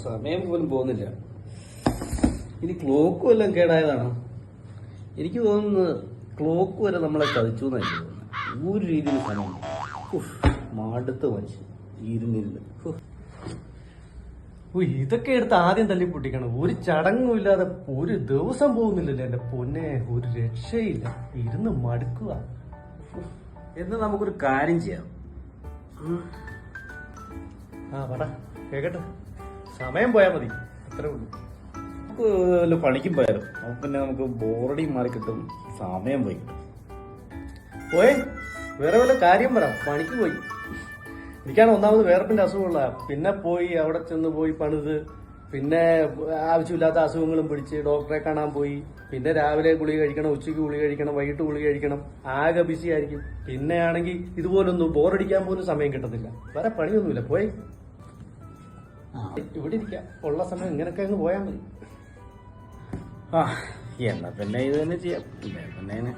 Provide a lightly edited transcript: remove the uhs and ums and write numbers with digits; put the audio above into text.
സമയം പോലും പോകുന്നില്ല. ഇനി ക്ലോക്ക് വല്ലതും കേടായതാണോ? എനിക്ക് തോന്നുന്നത് ക്ലോക്ക് വരെ നമ്മളെ ചതിച്ചു എന്നാണ് തോന്നുന്നത്. ഒരു രീതിയിൽ സമയം മടുത്ത് മനുഷ്യൻ ഇരുന്നിരുന്ന്. ഇതൊക്കെ എടുത്ത് ആദ്യം തല്ലി പൊട്ടിക്കണം. ഒരു ചടങ്ങും ഇല്ലാതെ ഒരു ദിവസം പോകുന്നില്ലല്ലോ എന്റെ പൊന്നെ. ഒരു രക്ഷയില്ല, ഇരുന്ന് മടുക്കുക. എന്ന് നമുക്കൊരു കാര്യം ചെയ്യാം. പറ കേക്കട്ടെ. സമയം പോയാ മതി, അത്രേ ഉള്ളൂ. നമുക്ക് വല്ല പണിക്കും പോയാലും പിന്നെ നമുക്ക് ബോറടി മാറി കിട്ടും, സമയം പോയി കിട്ടും. പോയേ വേറെ വല്ല കാര്യം പറ. പണിക്ക് പോയി. എനിക്കാണ് ഒന്നാമത് വേർപ്പിന്റെ അസുഖമുള്ള. പിന്നെ പോയി അവിടെ ചെന്ന് പോയി പണിത്, പിന്നെ ആവശ്യമില്ലാത്ത അസുഖങ്ങളും പിടിച്ച് ഡോക്ടറെ കാണാൻ പോയി. പിന്നെ രാവിലെ ഗുളിക കഴിക്കണം, ഉച്ചയ്ക്ക് ഗുളിക കഴിക്കണം, വൈകിട്ട് ഗുളിക കഴിക്കണം. ആകെ ബിസി ആയിരിക്കും. പിന്നെ ആണെങ്കിൽ ഇതുപോലൊന്നും ബോറടിക്കാൻ പോലും സമയം കിട്ടത്തില്ല. വേറെ പണിയൊന്നുമില്ല. പോയി ഇവിടെ ഇരിക്കാം. ഉള്ള സമയം ഇങ്ങനൊക്കെ അങ്ങ് പോയാൽ മതി. എന്നാ പിന്നെ ഇത് തന്നെ ചെയ്യാം. പിന്നെ